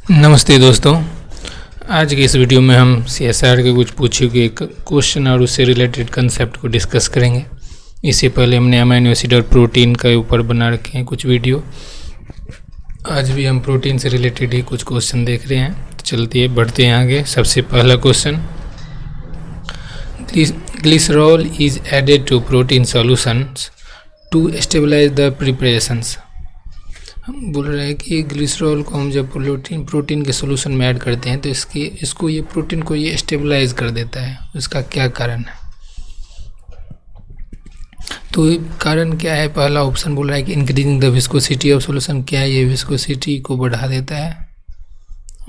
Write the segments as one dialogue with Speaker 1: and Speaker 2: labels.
Speaker 1: नमस्ते दोस्तों। आज के इस वीडियो में हम CSR के कुछ पूछे गए क्वेश्चन और उससे रिलेटेड कंसेप्ट को डिस्कस करेंगे। इससे पहले हमने अमीनो एसिड और प्रोटीन के ऊपर बना रखे हैं कुछ वीडियो। आज भी हम प्रोटीन से रिलेटेड ही कुछ क्वेश्चन देख रहे हैं। तो चलते बढ़ते हैं आगे। सबसे पहला question, glycerol is added to protein solutions to stabilize the preparations. हम बोल रहे हैं कि ग्लिसरॉल को हम जब प्रोटीन के सोल्यूशन में ऐड करते हैं तो इसको ये प्रोटीन को ये स्टेबलाइज कर देता है। उसका क्या कारण है? तो कारण क्या है? पहला ऑप्शन बोल रहा है कि increasing the viscosity of solution. क्या ये विस्कोसिटी को बढ़ा देता है?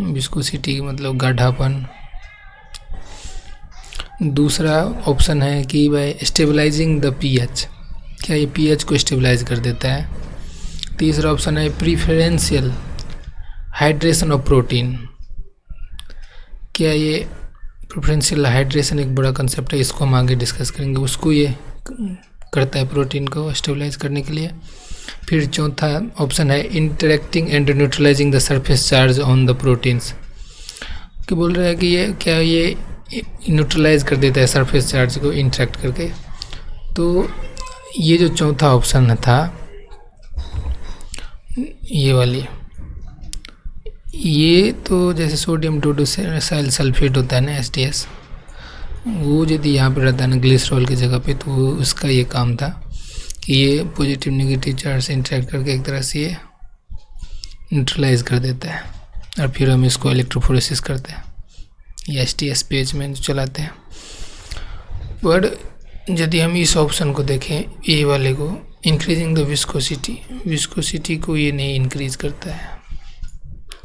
Speaker 1: विस्कोसिटी मतलब गाढ़ापन। दूसरा ऑप्शन है कि बाय स्टेबलाइजिंग द पीएच। क्या ये पीएच को स्टेबलाइज कर देता है? तीसरा ऑप्शन है प्रीफरेंशियल हाइड्रेशन ऑफ प्रोटीन। क्या ये प्रेफरेंशियल हाइड्रेशन एक बड़ा कंसेप्ट है, इसको हम आगे डिस्कस करेंगे। उसको ये करता है प्रोटीन को स्टेबलाइज करने के लिए। फिर चौथा ऑप्शन है interacting and neutralising the surface charge on the proteins. कि बोल रहा है कि ये न्यूट्रलाइज कर देता है सरफेस चार्ज को इंटरेक्ट करके। तो ये जो चौथा ऑप्शन था, ये वाली, ये तो जैसे सोडियम टोटोसाइल सल्फेट होता है ना, STS, वो यदि यहाँ पर रहता है ना ग्लिसरॉल की जगह पे, तो उसका ये काम था कि ये पॉजिटिव नेगेटिव चार्ज से इंटरेक्ट करके एक तरह से ये न्यूट्रलाइज कर देता है और फिर हम इसको इलेक्ट्रोफोरेसिस करते हैं, ये STS पेज में जो चलाते हैं। पर यदि हम इस ऑप्शन को देखें, ए वाले को, इंक्रीजिंग द विस्कोसिटी को ये नहीं इंक्रीज करता है।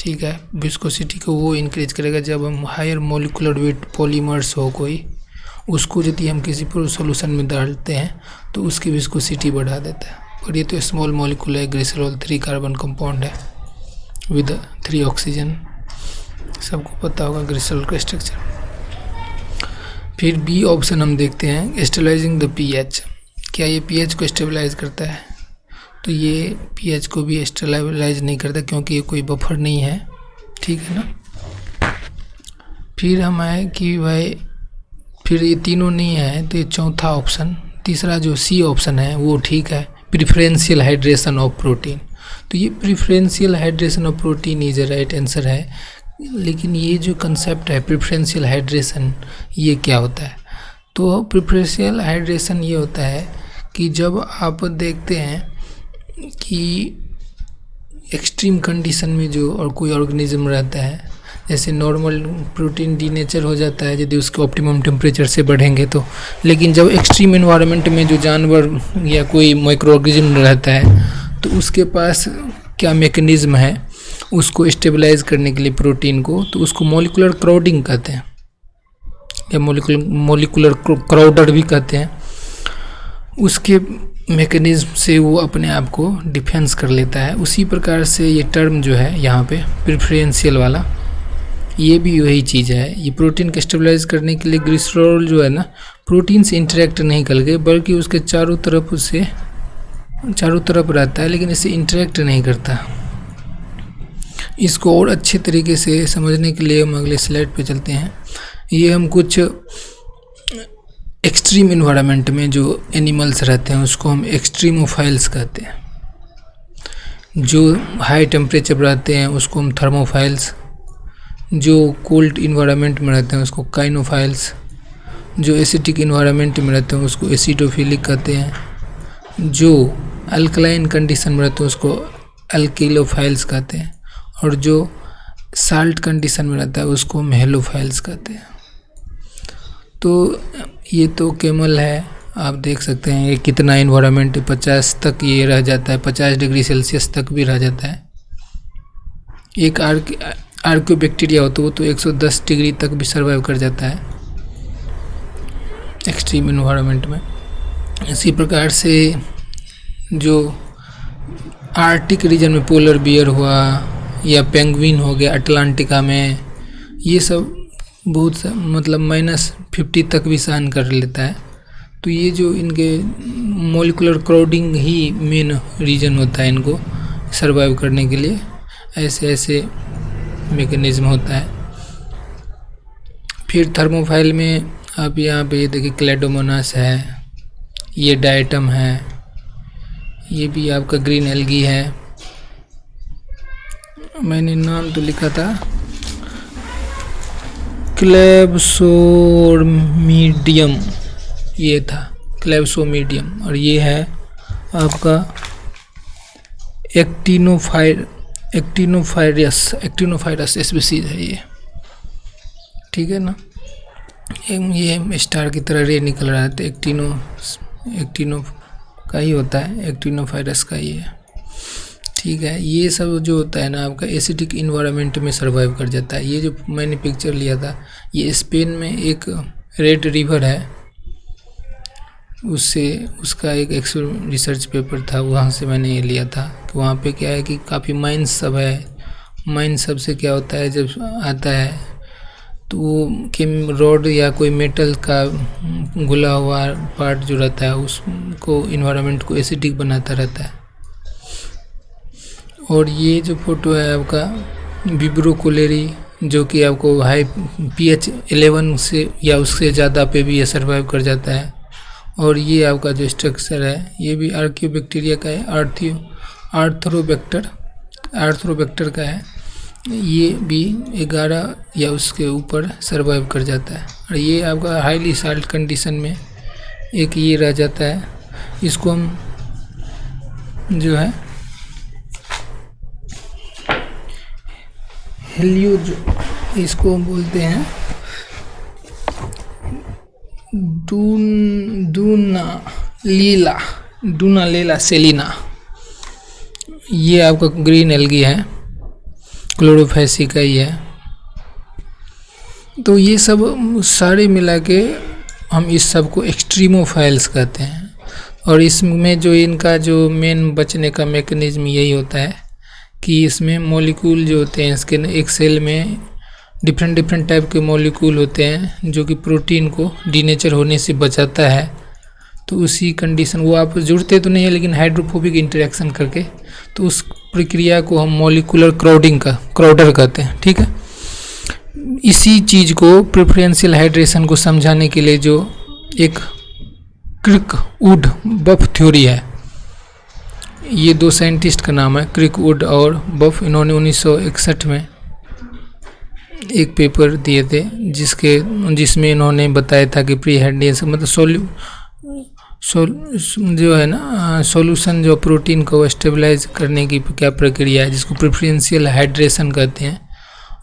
Speaker 1: ठीक है, विस्कोसिटी को वो इंक्रीज करेगा जब हम हायर मोलिकुलर वेट पॉलीमर्स हो कोई, उसको यदि हम किसी सोल्यूशन में डालते हैं तो उसकी विस्कोसिटी बढ़ा देता है। और ये तो स्मॉल मॉलिक्यूल है, ग्लिसरॉल 3 कार्बन कंपाउंड है विद 3 ऑक्सीजन। सबको पता होगा ग्लिसरॉल का स्ट्रक्चर। फिर बी ऑप्शन हम देखते हैं, स्टेबलाइजिंग द पीएच। क्या ये पीएच को स्टेबलाइज करता है? तो ये पीएच को भी स्टेबलाइज नहीं करता क्योंकि ये कोई बफर नहीं है। ठीक है ना। फिर हम आए कि भाई फिर ये तीनों नहीं है तो ये चौथा ऑप्शन, तीसरा जो सी ऑप्शन है वो ठीक है, प्रिफरेंशियल हाइड्रेशन ऑफ प्रोटीन। तो ये preferential hydration of protein is right answer है। लेकिन ये जो कंसेप्ट है प्रिफरेंशियल हाइड्रेशन, ये क्या होता है? तो प्रिफरेंशियल हाइड्रेशन ये होता है कि जब आप देखते हैं कि एक्सट्रीम कंडीशन में जो और कोई ऑर्गेनिज्म रहता है, जैसे नॉर्मल प्रोटीन डीनेचर हो जाता है यदि उसके ऑप्टिमम टेम्परेचर से बढ़ेंगे तो, लेकिन जब एक्सट्रीम एनवायरनमेंट में जो जानवर या कोई माइक्रो ऑर्गेनिज्म रहता है तो उसके पास क्या मैकेनिज्म है उसको स्टेबलाइज करने के लिए प्रोटीन को, तो उसको मॉलिक्यूलर क्राउडिंग कहते हैं या मॉलिक्यूलर क्राउडर भी कहते हैं। उसके मैकेनिज्म से वो अपने आप को डिफेंस कर लेता है। उसी प्रकार से ये टर्म जो है यहाँ पे प्रेफरेंशियल वाला, ये भी वही चीज़ है। ये प्रोटीन को स्टेबलाइज करने के लिए ग्लिसरॉल जो है ना, प्रोटीन से इंटरेक्ट नहीं करके बल्कि उसके चारों तरफ रहता है, लेकिन इससे इंटरेक्ट नहीं करता। इसको और अच्छे तरीके से समझने के लिए हम अगले स्लाइड पे चलते हैं। ये हम कुछ एक्सट्रीम इन्वायरमेंट में जो एनिमल्स रहते हैं उसको हम एक्सट्रीमोफाइल्स कहते हैं। जो हाई टेम्परेचर पर रहते हैं उसको हम थर्मोफाइल्स, जो कोल्ड इन्वायरमेंट में रहते हैं उसको काइनोफाइल्स, जो एसिडिक इन्वायरमेंट में रहते हैं उसको एसिडोफिलिक कहते हैं, जो अल्कलाइन कंडीशन में रहते हैं उसको अल्किलोफाइल्स कहते हैं, और जो साल्ट कंडीशन में रहता है उसको हम हेलोफाइल्स कहते हैं। तो ये तो कैमल है, आप देख सकते हैं ये कितना इन्वायरमेंट 50 तक ये रह जाता है, 50 डिग्री सेल्सियस तक भी रह जाता है। एक आर्कियोबैक्टीरिया हो तो वो तो 110 डिग्री तक भी सर्वाइव कर जाता है एक्सट्रीम इन्वायरमेंट में। इसी प्रकार से जो आर्टिक रीजन में पोलर बियर हुआ या पेंगुइन हो गया अटलांटिका में, ये सब बहुत मतलब -50 तक भी सहन कर लेता है। तो ये जो इनके मॉलिक्यूलर क्राउडिंग ही मेन रीजन होता है इनको सर्वाइव करने के लिए। ऐसे ऐसे मैकेनिज्म होता है। फिर थर्मोफाइल में आप यहाँ पे ये देखिए क्लेडोमोनास है, ये डायटम है, ये भी आपका ग्रीन एल्गी है। मैंने नाम तो लिखा था क्लेब्सोमीडियम, ये था क्लेब्सोमीडियम। और ये है आपका एक्टिनोफाइरस स्पीसीज है ये, ठीक है ना। ये स्टार की तरह रे निकल रहा है, तो एक्टिनो का ही होता है, एक्टिनोफाइरस का ही है, ठीक है। ये सब जो होता है ना आपका एसिडिक इन्वायरमेंट में सर्वाइव कर जाता है। ये जो मैंने पिक्चर लिया था, ये स्पेन में एक रेड रिवर है, उससे उसका एक रिसर्च पेपर था, वहाँ से मैंने ये लिया था। कि वहाँ पे क्या है कि काफ़ी माइंस सब है। माइन सब से क्या होता है, जब आता है तो वो रॉड या कोई मेटल का घुला हुआ पार्ट जो रहता है उसको इन्वायरमेंट को एसिडिक बनाता रहता है। और ये जो फोटो है आपका विब्रो कोलेरी, जो कि आपको हाई pH 11 से या उससे ज़्यादा पे भी ये सर्वाइव कर जाता है। और ये आपका जो स्ट्रक्चर है ये भी आर्कियोबैक्टीरिया का है, आर्थ्रोबैक्टर का है। ये भी 11 या उसके ऊपर सर्वाइव कर जाता है। और ये आपका हाईली साल्ट कंडीशन में एक ये रह जाता है। इसको हम जो है इसको बोलते हैं डूना लीला सेलिना। ये आपका ग्रीन एल्गी है, क्लोरोफेसी का ही है। तो ये सब सारे मिला के हम इस सब को एक्सट्रीमोफाइल्स कहते हैं। और इसमें जो इनका जो मेन बचने का मैकेनिज्म यही होता है कि इसमें मॉलिक्यूल जो होते हैं, इसके एक सेल में डिफरेंट टाइप के मॉलिक्यूल होते हैं जो कि प्रोटीन को डीनेचर होने से बचाता है। तो उसी कंडीशन, वो आप जुड़ते तो नहीं है लेकिन हाइड्रोफोबिक इंटरेक्शन करके, तो उस प्रक्रिया को हम मॉलिक्यूलर क्राउडर कहते हैं, ठीक है। इसी चीज़ को प्रेफरेंशियल हाइड्रेशन को समझाने के लिए जो एक क्रिकवुड बफ थ्योरी है, ये दो साइंटिस्ट का नाम है क्रिकवुड और बफ। इन्होंने 1961 में एक पेपर दिए थे जिसमें इन्होंने बताया था कि प्री हाइड्रेशन मतलब जो है ना सॉल्यूशन जो प्रोटीन को स्टेबलाइज करने की क्या प्रक्रिया है, जिसको प्रेफरेंशियल हाइड्रेशन कहते हैं,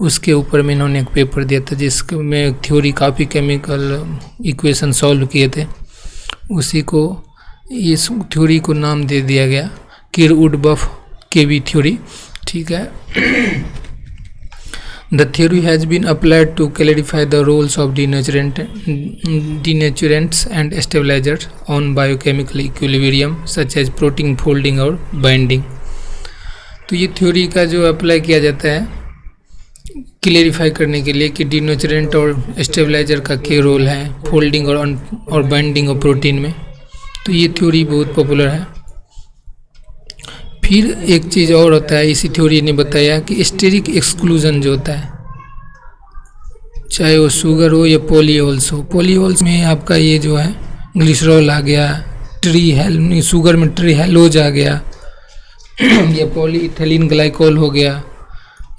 Speaker 1: उसके ऊपर में इन्होंने एक पेपर दिया था जिसमें थ्योरी काफ़ी केमिकल इक्वेशन सॉल्व किए थे। उसी को इस थ्योरी को नाम दे दिया गया किरवुड बफ केवी थ्योरी, ठीक है। The theory has been applied to clarify the roles of denaturants and stabilizers on biochemical equilibrium such as protein folding और binding। तो ये थ्योरी का जो अप्लाई किया जाता है क्लियरिफाई करने के लिए कि डिनेचरेंट और स्टेबलाइजर का क्या रोल है फोल्डिंग और बाइंडिंग ऑफ प्रोटीन में। तो ये थ्योरी बहुत पॉपुलर है। फिर एक चीज़ और होता है, इसी थ्योरी ने बताया कि स्टेरिक एक्सक्लूजन जो होता है, चाहे वो शुगर हो या पॉलीहोल्स हो। पॉलीहोल्स में आपका ये जो है ग्लिसरॉल आ गया, शुगर में ट्रीहेलोज आ गया या पॉलीइथिलीन ग्लाइकोल हो गया,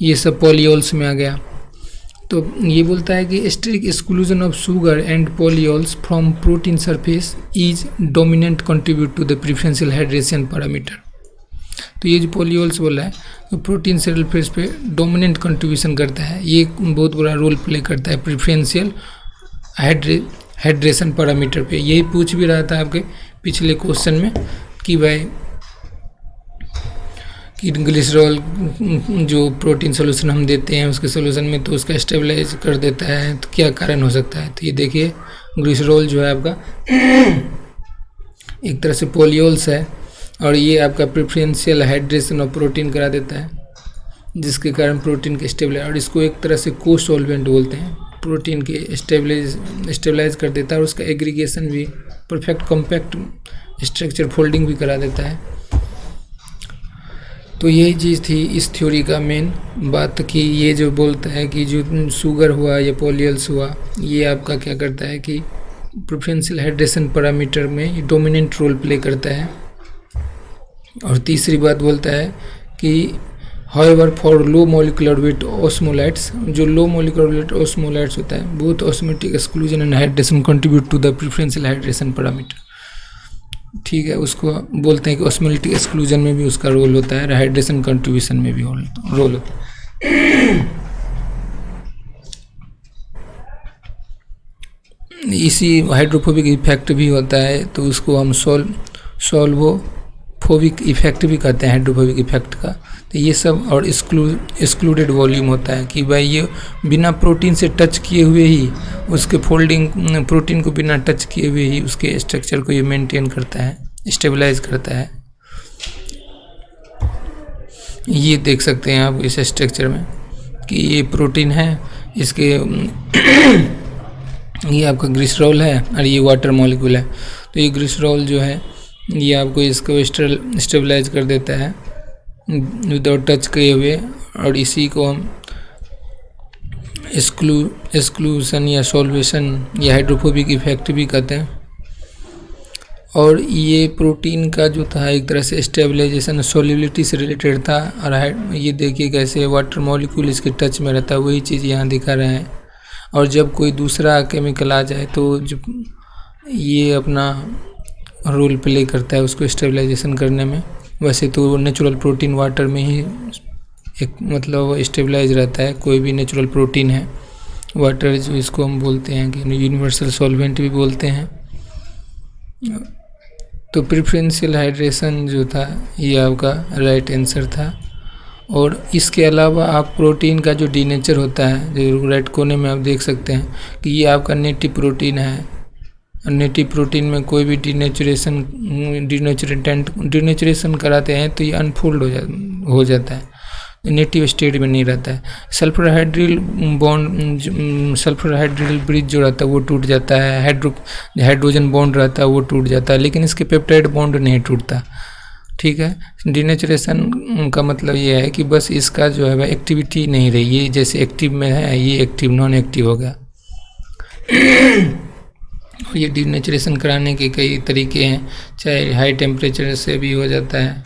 Speaker 1: ये सब पॉलीहोल्स में आ गया। तो ये बोलता है कि steric exclusion of sugar and polyols from protein surface is dominant contribute to the preferential hydration parameter. तो ये जो पॉलीहोल्स बोला है तो प्रोटीन सरफेस पे डोमिनेंट कंट्रीब्यूशन करता है, ये बहुत बड़ा रोल प्ले करता है प्रेफरेंशियल हाइड्रेशन पैरामीटर पे। यही पूछ भी रहा था आपके पिछले क्वेश्चन में कि भाई कि ग्लिसरॉल जो प्रोटीन सोल्यूशन हम देते हैं उसके सोल्यूशन में तो उसका स्टेबलाइज कर देता है, तो क्या कारण हो सकता है। तो ये देखिए ग्लिसरॉल जो है आपका एक तरह से पॉलीहोल्स है और ये आपका प्रेफरेंशियल हाइड्रेशन ऑफ प्रोटीन करा देता है, जिसके कारण प्रोटीन के स्टेबलाइज, और इसको एक तरह से को सॉल्वेंट बोलते हैं, प्रोटीन के स्टेबलाइज कर देता है और उसका एग्रीगेशन भी परफेक्ट कॉम्पैक्ट स्ट्रक्चर फोल्डिंग भी करा देता है। तो यही चीज़ थी इस थ्योरी का मेन बात, कि ये जो बोलता है कि जो शुगर हुआ या पॉलियल्स हुआ, ये आपका क्या करता है कि प्रेफरेंशियल हाइड्रेशन पैरामीटर में डोमिनेंट रोल प्ले करता है। और तीसरी बात बोलता है कि however for low molecular weight osmolytes, जो लो मॉलिक्यूलर वेट ऑस्मोलाइट्स होता है, both osmotic exclusion and hydration contribute to the preferential hydration parameter. ठीक है, उसको बोलते हैं कि ऑस्मोलिटिक एक्सक्लूजन में भी उसका रोल होता है, हाइड्रेशन कंट्रीब्यूशन में भी रोल होता है। इसी हाइड्रोफोबिक इफेक्ट भी होता है, तो उसको हम सॉल्वोफोबिक इफेक्ट भी कहते हैं हाइड्रोफोबिक इफेक्ट का। तो ये सब, और एक्सक्लूडेड वॉल्यूम होता है कि भाई ये बिना प्रोटीन से टच किए हुए ही उसके फोल्डिंग, प्रोटीन को बिना टच किए हुए ही उसके स्ट्रक्चर को ये मेंटेन करता है, स्टेबलाइज करता है। ये देख सकते हैं आप इस स्ट्रक्चर में कि ये प्रोटीन है, इसके ये आपका ग्लिसरॉल है और ये वाटर मॉलिक्यूल है। तो ये ग्लिसरॉल जो है ये आपको इसको स्टेबलाइज कर देता है विदाउट टच किए हुए, और इसी को हम एक्सक्लूशन या सॉल्वेशन या हाइड्रोफोबिक इफेक्ट भी कहते हैं। और ये प्रोटीन का जो था एक तरह से स्टेबलाइजेशन सॉल्युबिलिटी से रिलेटेड था। और ये देखिए कैसे वाटर मॉलिक्यूल इसके टच में रहता है, वही चीज़ यहाँ दिखा रहे हैं। और जब कोई दूसरा केमिकल आ जाए तो जब ये अपना रोल प्ले करता है उसको स्टेबलाइजेशन करने में। वैसे तो नेचुरल प्रोटीन वाटर में ही एक मतलब स्टेबलाइज रहता है, कोई भी नेचुरल प्रोटीन है वाटर, जो इसको हम बोलते हैं कि यूनिवर्सल सॉल्वेंट भी बोलते हैं। तो प्रेफरेंशियल हाइड्रेशन जो था ये आपका राइट आंसर था। और इसके अलावा आप प्रोटीन का जो डीनेचर होता है, जो राइट कोने में आप देख सकते हैं कि ये आपका नेटिव प्रोटीन है। नेटिव प्रोटीन में कोई भी डिनेचुरेशन कराते हैं तो ये अनफोल्ड हो जाता है, नेटिव स्टेट में नहीं रहता है। सल्फर हाइड्रिल ब्रिज जो रहता है वो टूट जाता है, हाइड्रोजन बॉन्ड रहता है वो टूट जाता है, लेकिन इसके पेप्टाइड बॉन्ड नहीं टूटता। ठीक है, डिनेचुरेशन का मतलब ये है कि बस इसका जो है वह एक्टिविटी नहीं रही, ये जैसे एक्टिव में है ये एक्टिव नॉन एक्टिव हो गया। और ये डिनेचुरेशन कराने के कई तरीके हैं, चाहे हाई टेम्परेचर से भी हो जाता है,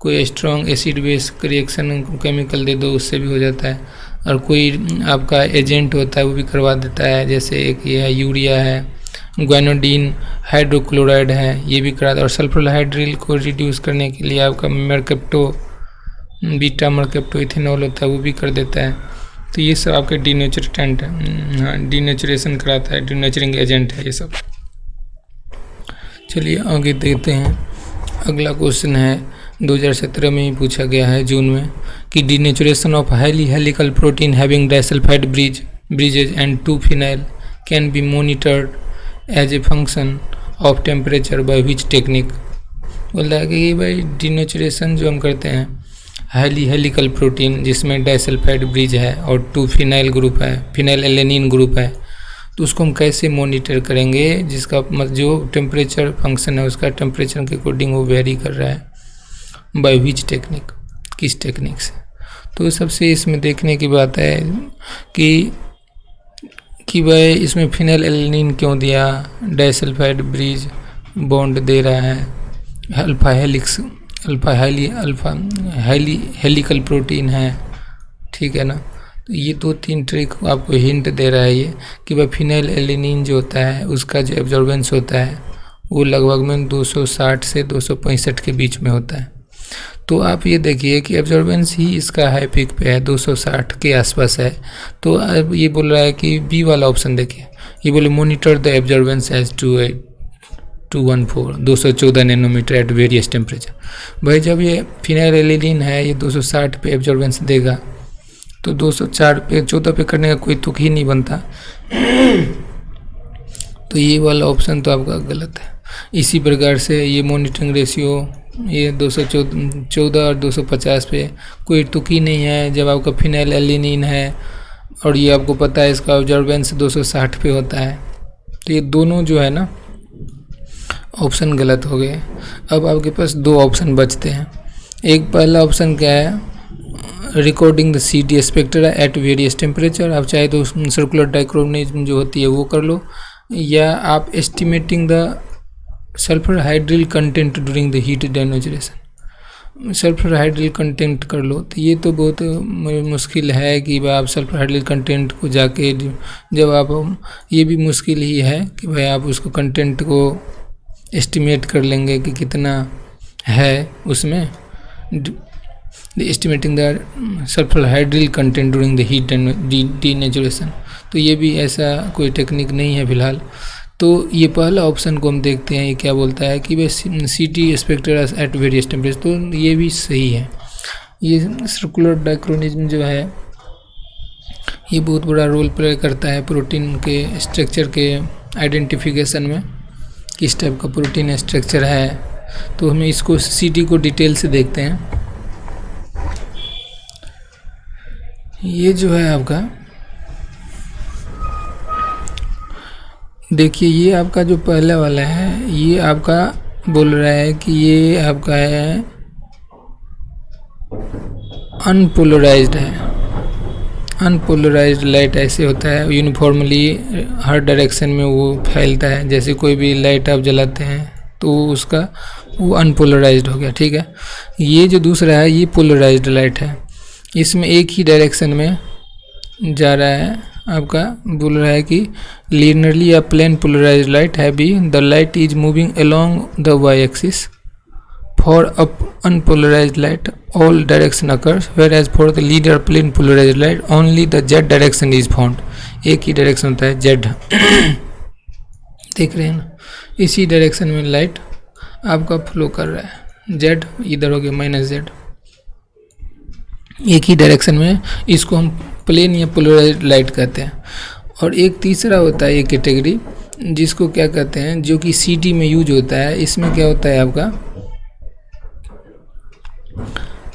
Speaker 1: कोई strong acid base reaction chemical दे दो उससे भी हो जाता है, और कोई आपका एजेंट होता है वो भी करवा देता है, जैसे एक ये है यूरिया है, ग्वानोडीन हाइड्रोक्लोराइड है, ये भी करा था। और सल्फर हाइड्रिल को रिड्यूस करने के लिए आपका मरकेप्टो बीटा मरकेप्टो इथेनॉल होता है वो भी कर देता है। तो ये सब आपके डीनेचुरेंट है, डीनेचुरेशन कराता है, डीनेचरिंग एजेंट है ये सब। चलिए आगे देखते हैं। अगला क्वेश्चन है 2017 में ही पूछा गया है जून में कि denaturation of highly helical protein having disulfide bridges and 2-phenyl can be monitored as a function of temperature by which technique. बोल रहा है कि भाई डीनेचुरेशन जो हम करते हैं हाईली हेलिकल प्रोटीन जिसमें डाइसल्फाइड ब्रिज है और 2-phenyl ग्रुप है, फिनाइल एलेनिन ग्रुप है, तो उसको हम कैसे मॉनिटर करेंगे, जिसका जो टेम्परेचर फंक्शन है उसका टेम्परेचर के अकॉर्डिंग वो वेरी कर रहा है, बाय विच टेक्निक, किस टेक्निक से। तो सबसे इसमें देखने की बात है कि भाई इसमें फिनाइल एलेनिन क्यों दिया, डाइसल्फाइड ब्रिज बॉन्ड दे रहा है, हाईली हेलिकल प्रोटीन है, ठीक है ना। तो ये 2-3 ट्रिक आपको हिंट दे रहा है ये कि भाई फिनाइल एलेनिन जो होता है उसका जो एब्जॉर्बेंस होता है वो लगभग में 260 से 265 के बीच में होता है। तो आप ये देखिए कि एब्जॉर्बेंस ही इसका हाई पीक पे है, 260 के आसपास है। तो अब ये बोल रहा है कि बी वाला ऑप्शन देखिए, ये बोले monitor the absorbance as 214 nanometer at various temperature. भाई जब ये फिनाइल एलेनिन है ये 260 पे एब्जॉर्बेंस देगा तो 204 पे 14 पे करने का कोई तुक ही नहीं बनता। तो ये वाला ऑप्शन तो आपका गलत है। इसी प्रकार से ये मॉनिटरिंग रेशियो ये 214 और 250 पे कोई तुक ही नहीं है जब आपका फिनाइल एलेनिन है और ये आपको पता है इसका ऑब्जर्वेंस 260 पे होता है। तो ये दोनों जो है ना ऑप्शन गलत हो गए। अब आपके पास 2 ऑप्शन बचते हैं, एक पहला ऑप्शन क्या है, recording the CD spectra eight various temperature. आप चाहे तो सर्कुलर डाइक्रोनिज्म जो होती है वो कर लो, या आप estimating the sulphur hydryl content during the heat denaturation. Sulphur hydryl content कर लो। तो ये तो बहुत मुश्किल है कि भाई आप सल्फर हाइड्रिल कंटेंट को जाके जब आप, ये भी मुश्किल ही है कि भाई आप उसको कंटेंट को एस्टिमेट कर लेंगे कि कितना है उसमें, estimating the sulphur hydryl content during the heat denaturation. तो ये भी ऐसा कोई टेक्निक नहीं है फिलहाल। तो ये पहला ऑप्शन को हम देखते हैं, ये क्या बोलता है कि भाई CD spectra eight various temperature, तो ये भी सही है। ये सर्कुलर डाइक्रोनिज्म जो है ये बहुत बड़ा रोल प्ले करता है प्रोटीन के स्ट्रक्चर के आइडेंटिफिकेशन में, किस टाइप का प्रोटीन स्ट्रक्चर है। तो हमें इसको CD को डिटेल से देखते हैं। ये जो है आपका, देखिए ये आपका जो पहला वाला है ये आपका बोल रहा है कि ये आपका है अनपोलराइज्ड है। अनपोलराइज्ड लाइट ऐसे होता है, यूनिफॉर्मली हर डायरेक्शन में वो फैलता है। जैसे कोई भी लाइट आप जलाते हैं तो उसका वो अनपोलराइज्ड हो गया, ठीक है। ये जो दूसरा है ये पोलराइज्ड लाइट है, इसमें एक ही डायरेक्शन में जा रहा है। आपका बोल रहा है कि लीनियरली या प्लेन पोलराइज्ड लाइट है B the light is moving along the Y axis. For up unpolarized light all direction occurs, whereas for the linear plane polarized light only the Z direction is found. एक ही direction होता है Z. देख रहे हैं ना, इसी direction में लाइट आपका फ्लो कर रहा है। जेड इधर हो गया -Z, एक ही डायरेक्शन में, इसको हम प्लेन या पोलराइज्ड लाइट कहते हैं। और एक तीसरा होता है ये कैटेगरी जिसको क्या कहते हैं, जो कि CD में यूज होता है। इसमें क्या होता है आपका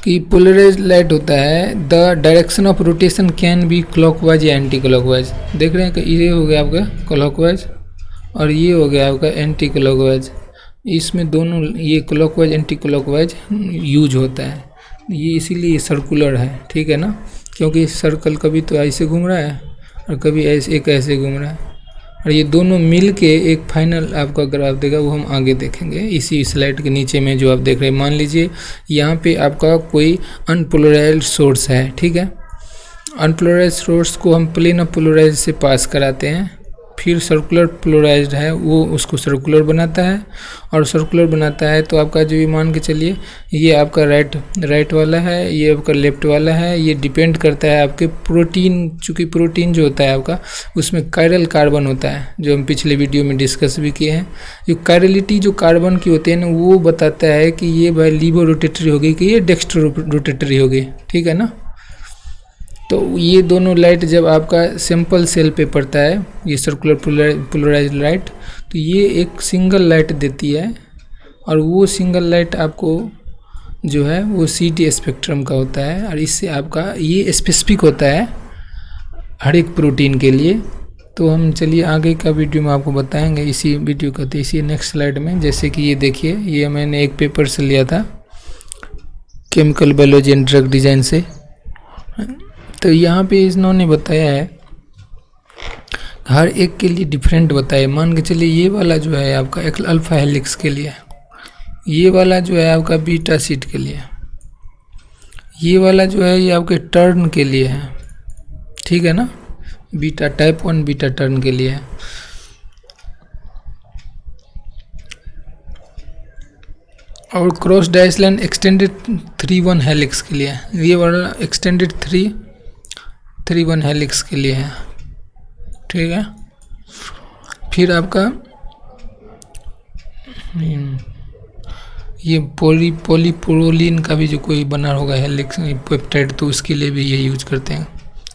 Speaker 1: कि पोलराइज्ड लाइट होता है the direction of rotation can be clockwise या एंटी क्लॉकवाइज। देख रहे हैं कि ये हो गया आपका क्लॉकवाइज और ये हो गया आपका एंटी क्लॉकवाइज। इसमें दोनों ये क्लॉकवाइज एंटी क्लॉकवाइज यूज होता है। ये इसीलिए सर्कुलर है, ठीक है ना, क्योंकि सर्कल कभी तो ऐसे घूम रहा है और कभी ऐसे घूम रहा है, और ये दोनों मिल के एक फाइनल आपका ग्राफ देगा, वो हम आगे देखेंगे इसी स्लाइड के नीचे में जो आप देख रहे हैं। मान लीजिए यहाँ पे आपका कोई अनपोलराइज्ड सोर्स है, ठीक है। अनपोलराइज्ड सोर्स को हम प्लेन ऑफ पोलराइज से पास कराते हैं, फिर सर्कुलर पोलराइज्ड है वो उसको सर्कुलर बनाता है, और सर्कुलर बनाता है तो आपका जो, ये मान के चलिए ये आपका राइट वाला है, ये आपका लेफ्ट वाला है। ये डिपेंड करता है आपके प्रोटीन, चूँकि प्रोटीन जो होता है आपका उसमें कायरल कार्बन होता है, जो हम पिछले वीडियो में डिस्कस भी किए हैं। जो कायरलिटी जो कार्बन की होती है ना, वो बताता है कि ये भाई लीवो रोटेटरी होगी कि ये डेक्स्ट्रो रोटेटरी होगी, ठीक है ना। तो ये दोनों लाइट जब आपका सिंपल सेल पे पड़ता है, ये सर्कुलर पोलराइज्ड लाइट, तो ये एक सिंगल लाइट देती है, और वो सिंगल लाइट आपको जो है वो CD स्पेक्ट्रम का होता है, और इससे आपका ये स्पेसिफिक होता है हर एक प्रोटीन के लिए। तो हम चलिए आगे का वीडियो में आपको बताएंगे, इसी वीडियो का तो इसी नेक्स्ट स्लाइड में। जैसे कि ये देखिए, ये मैंने एक पेपर से लिया था chemical biology and drug design से। तो यहाँ पे इन्होंने बताया है हर एक के लिए डिफरेंट बताया। मान के चलिए ये वाला जो है आपका एक अल्फा हेलिक्स के लिए, ये वाला जो है आपका बीटा शीट के लिए, ये वाला जो है ये आपके टर्न के लिए है, ठीक है ना, बीटा टाइप 1 बीटा टर्न के लिए है। और क्रॉस डायस्लाइन एक्सटेंडेड 3-1 हेलिक्स के लिए, ये वाला एक्सटेंडेड 3-1 हेलिक्स के लिए है, ठीक है। फिर आपका ये पॉलीप्रोलिन का भी जो कोई बना होगा हेलिक्स पेप्टाइड, तो उसके लिए भी ये यूज करते हैं,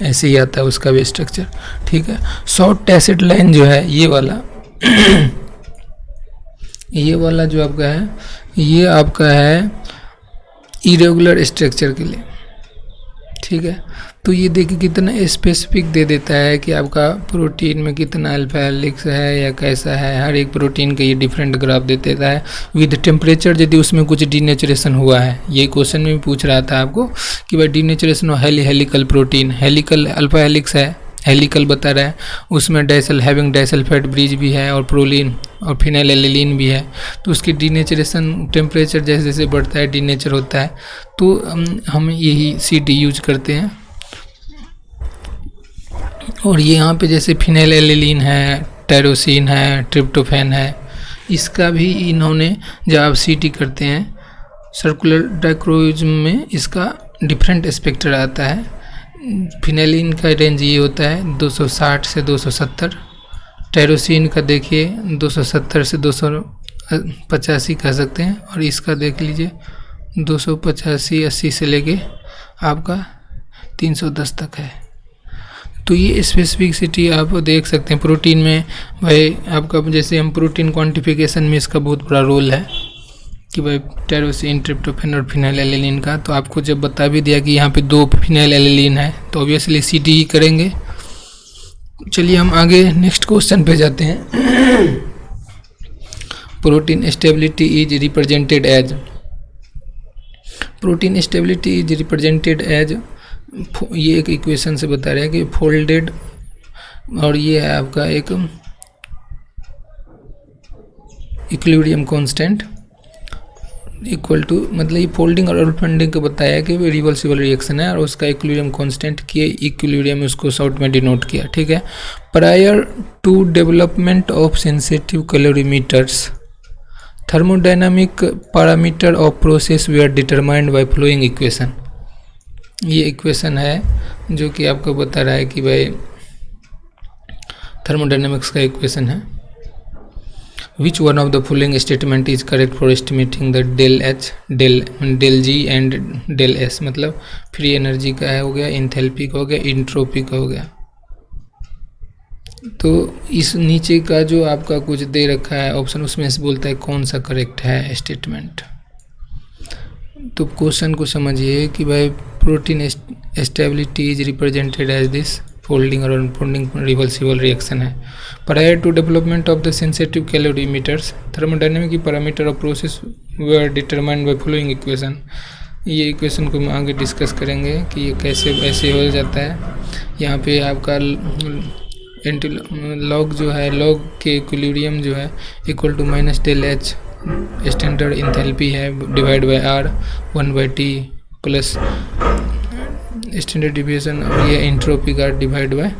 Speaker 1: ऐसे ही आता है उसका भी स्ट्रक्चर, ठीक है। शॉर्ट टैसिड लाइन जो है ये वाला ये वाला जो आपका है, ये आपका है इरेगुलर स्ट्रक्चर के लिए, ठीक है। तो ये देखिए कितना स्पेसिफिक दे देता है कि आपका प्रोटीन में कितना अल्फा हेलिक्स है या कैसा है। हर एक प्रोटीन का ये डिफरेंट ग्राफ दे देता है विद टेम्परेचर, यदि उसमें कुछ डीनेचुरेशन हुआ है। ये क्वेश्चन में भी पूछ रहा था आपको कि भाई denaturation of helical protein, helical alpha helix है, हेलिकल बता रहा है, उसमें डाइसल्फाइड ब्रिज भी है और प्रोलीन और फिनाइलएलिलीन भी है। तो उसकी डीनेचरेशन टेम्परेचर जैसे जैसे बढ़ता है डीनेचर होता है। तो हम यही CD यूज करते हैं। और ये यहाँ पे जैसे फिनाइलएलिलीन है, टायरोसिन है, ट्रिप्टोफैन है, इसका भी इन्होंने जब आप CD करते हैं सर्कुलर डाइक्रोइज्म में इसका डिफरेंट स्पेक्टर आता है। फिनाइलिन का रेंज ये होता है 260 से 270, टायरोसिन का देखिए 270 से 285 कह सकते हैं, और इसका देख लीजिए 285-80 से लेके आपका 310 तक है। तो ये स्पेसिफिसिटी आप देख सकते हैं प्रोटीन में। भाई आपका जैसे हम प्रोटीन क्वांटिफिकेशन में इसका बहुत बड़ा रोल है कि भाई टायरोसिन, ट्रिप्टोफैन और फिनाइलएलिलीन का। तो आपको जब बता भी दिया कि यहाँ पे 2 फिनाइलएलिलीन है तो ऑब्वियसली CD ही करेंगे। चलिए हम आगे नेक्स्ट क्वेश्चन पे जाते हैं। Protein stability is represented as, protein stability is represented as, ये एक इक्वेशन से बता रहे हैं कि फोल्डेड, और ये है आपका एक इक्विलिब्रियम कांस्टेंट इक्वल टू, मतलब ये फोल्डिंग और अनफोल्डिंग को बताया कि रिवर्सिबल रिएक्शन है, और उसका इक्विलिब्रियम कांस्टेंट के इक्विलिब्रियम उसको शॉर्ट में डिनोट किया। ठीक है। Prior to development of sensitive calorimeters thermodynamic parameter of process we are determined by following equation. ये इक्वेशन है जो कि आपको बता रहा है कि भाई थर्मोडायनामिक्स का इक्वेशन है। Which one of the following statement is correct for estimating the del H, del G and del S, मतलब फ्री एनर्जी का है हो गया, इंथैल्पी का हो गया, इंट्रोपी का हो गया। तो इस नीचे का जो आपका कुछ दे रखा है ऑप्शन, उसमें से बोलता है कौन सा करेक्ट है स्टेटमेंट। तो क्वेश्चन को समझिए कि भाई protein stability is represented as this, folding और अनफोल्डिंग रिवर्सिबल रिएक्शन है। Prior to development of the sensitive calorimeters thermodynamic parameter of process we are determined by following equation. ये इक्वेशन को हम आगे डिस्कस करेंगे कि ये कैसे ऐसे हो जाता है। यहाँ पे आपका लॉग जो है, लॉग के इक्विलिब्रियम जो है equal to minus del H standard enthalpy है divide by R 1/T plus standard deviation, और ये एंट्रोपी का डिवाइड बाय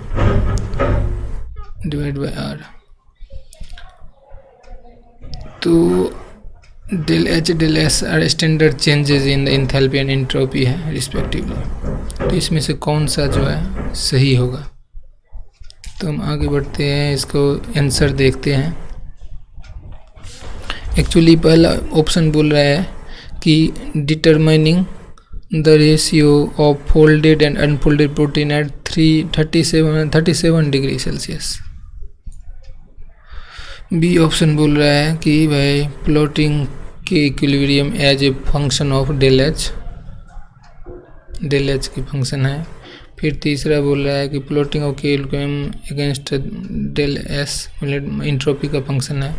Speaker 1: आर। तो del H del S are standard changes in the enthalpy and entropy है respectively. तो इसमें से कौन सा जो है सही होगा। तो हम आगे बढ़ते हैं, इसको आंसर देखते हैं। एक्चुअली पहला ऑप्शन बोल रहा है कि determining the ratio of folded and unfolded protein at 37 degree Celsius. B option बोल रहा है कि भाई plotting K equilibrium as a function of del H की फंक्शन है। फिर तीसरा बोल रहा है कि plotting of K equilibrium against del S मतलब इंट्रोपी का फंक्शन है।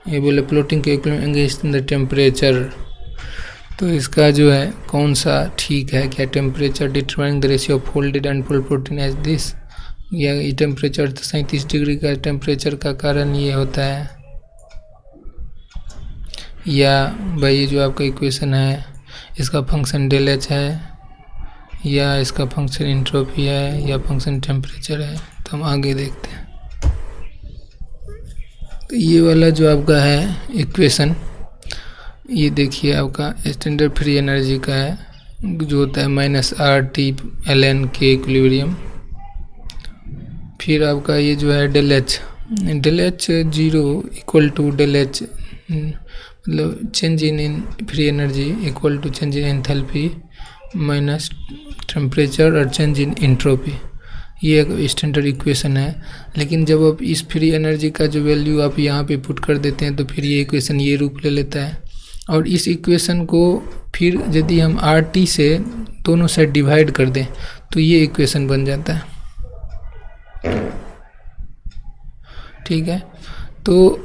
Speaker 1: ये बोले plotting K equilibrium against the temperature. तो इसका जो है कौन सा ठीक है, क्या temperature determining the ratio of folded and unfolded protein as this, या ये टेम्परेचर 37 डिग्री का टेम्परेचर का कारण ये होता है, या भाई ये जो आपका इक्वेशन है इसका फंक्शन डेल एच है, या इसका फंक्शन इंट्रोपी है, या फंक्शन टेम्परेचर है। तो हम आगे देखते हैं। तो ये वाला जो आपका है इक्वेशन, ये देखिए आपका स्टैंडर्ड फ्री एनर्जी का है जो होता है -RT/ln के इक्विलिब्रियम। फिर आपका ये जो है del H 0 equal to del H मतलब change in free energy equal to change in enthalpy minus temperature और चेंज इन एंट्रोपी। ये एक स्टैंडर्ड इक्वेशन है। लेकिन जब आप इस फ्री एनर्जी का जो वैल्यू आप यहाँ पे पुट कर देते हैं तो फिर ये इक्वेशन ये रूप ले लेता है। और इस इक्वेशन को फिर यदि हम RT से दोनों साइड डिवाइड कर दें तो ये इक्वेशन बन जाता है। ठीक है, तो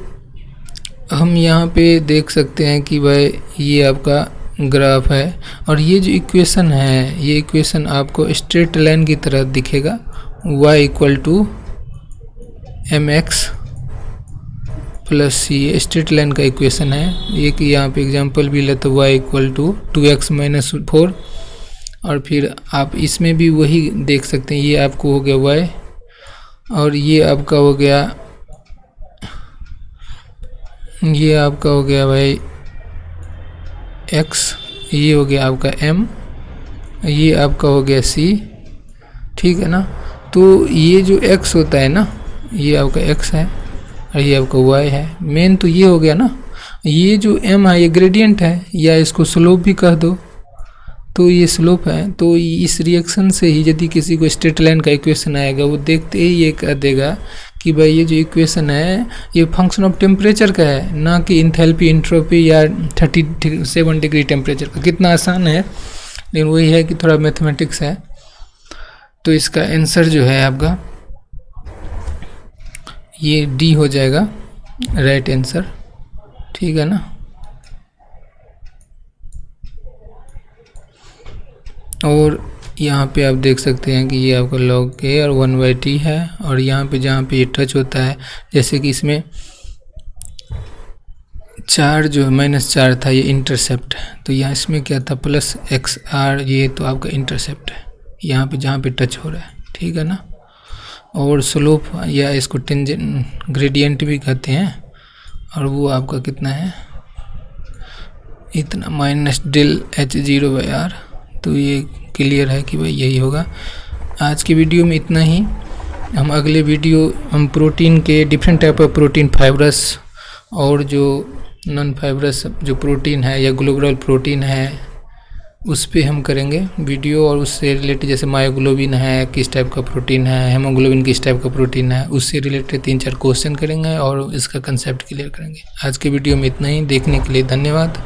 Speaker 1: हम यहाँ पे देख सकते हैं कि भाई ये आपका ग्राफ है और ये जो इक्वेशन है ये इक्वेशन आपको स्ट्रेट लाइन की तरह दिखेगा। y equal to mx plus c, ये स्ट्रेट लाइन का इक्वेशन है। एक यहाँ पे एग्जांपल भी ले तो y equal to 2x minus 4, और फिर आप इसमें भी वही देख सकते हैं। ये आपको हो गया y और ये आपका हो गया भाई x, ये हो गया आपका m, ये आपका हो गया c। ठीक है ना, तो ये जो x होता है ना ये आपका x है और ये आपका y है। मेन तो ये हो गया ना, ये जो m है ये ग्रेडियंट है या इसको स्लोप भी कह दो, तो ये स्लोप है। तो इस रिएक्शन से ही यदि किसी को स्ट्रेट लाइन का इक्वेशन आएगा वो देखते ही ये कह देगा कि भाई ये जो इक्वेशन है ये फंक्शन ऑफ टेम्परेचर का है, ना कि इंथैल्पी, एंट्रोपी या 37 डिग्री टेम्परेचर का। कितना आसान है, लेकिन वही है कि थोड़ा मैथमेटिक्स है। तो इसका आंसर जो है आपका ये डी हो जाएगा, राइट आंसर। ठीक है ना, और यहाँ पे आप देख सकते हैं कि ये आपका log k और 1/t है। और यहाँ पे जहाँ पे ये टच होता है, जैसे कि इसमें 4 जो -4 था ये इंटरसेप्ट है, तो यहाँ इसमें क्या था +xr, ये तो आपका इंटरसेप्ट है यहाँ पे जहाँ पे टच हो रहा है। ठीक है ना, और स्लोप या इसको टेंजेंट ग्रेडियंट भी कहते हैं, और वो आपका कितना है इतना -del(h0/r). तो ये क्लियर है कि भाई यही होगा। आज की वीडियो में इतना ही। हम अगले वीडियो हम प्रोटीन के different type of protein, fibrous और जो नॉन फाइब्रस जो प्रोटीन है या ग्लोबुलर प्रोटीन है उस पे हम करेंगे वीडियो, और उससे रिलेटेड जैसे मायोग्लोबिन है किस टाइप का प्रोटीन है, हेमोग्लोबिन किस टाइप का प्रोटीन है, उससे रिलेटेड 3-4 क्वेश्चन करेंगे और इसका कंसेप्ट क्लियर करेंगे। आज के वीडियो में इतना ही। देखने के लिए धन्यवाद।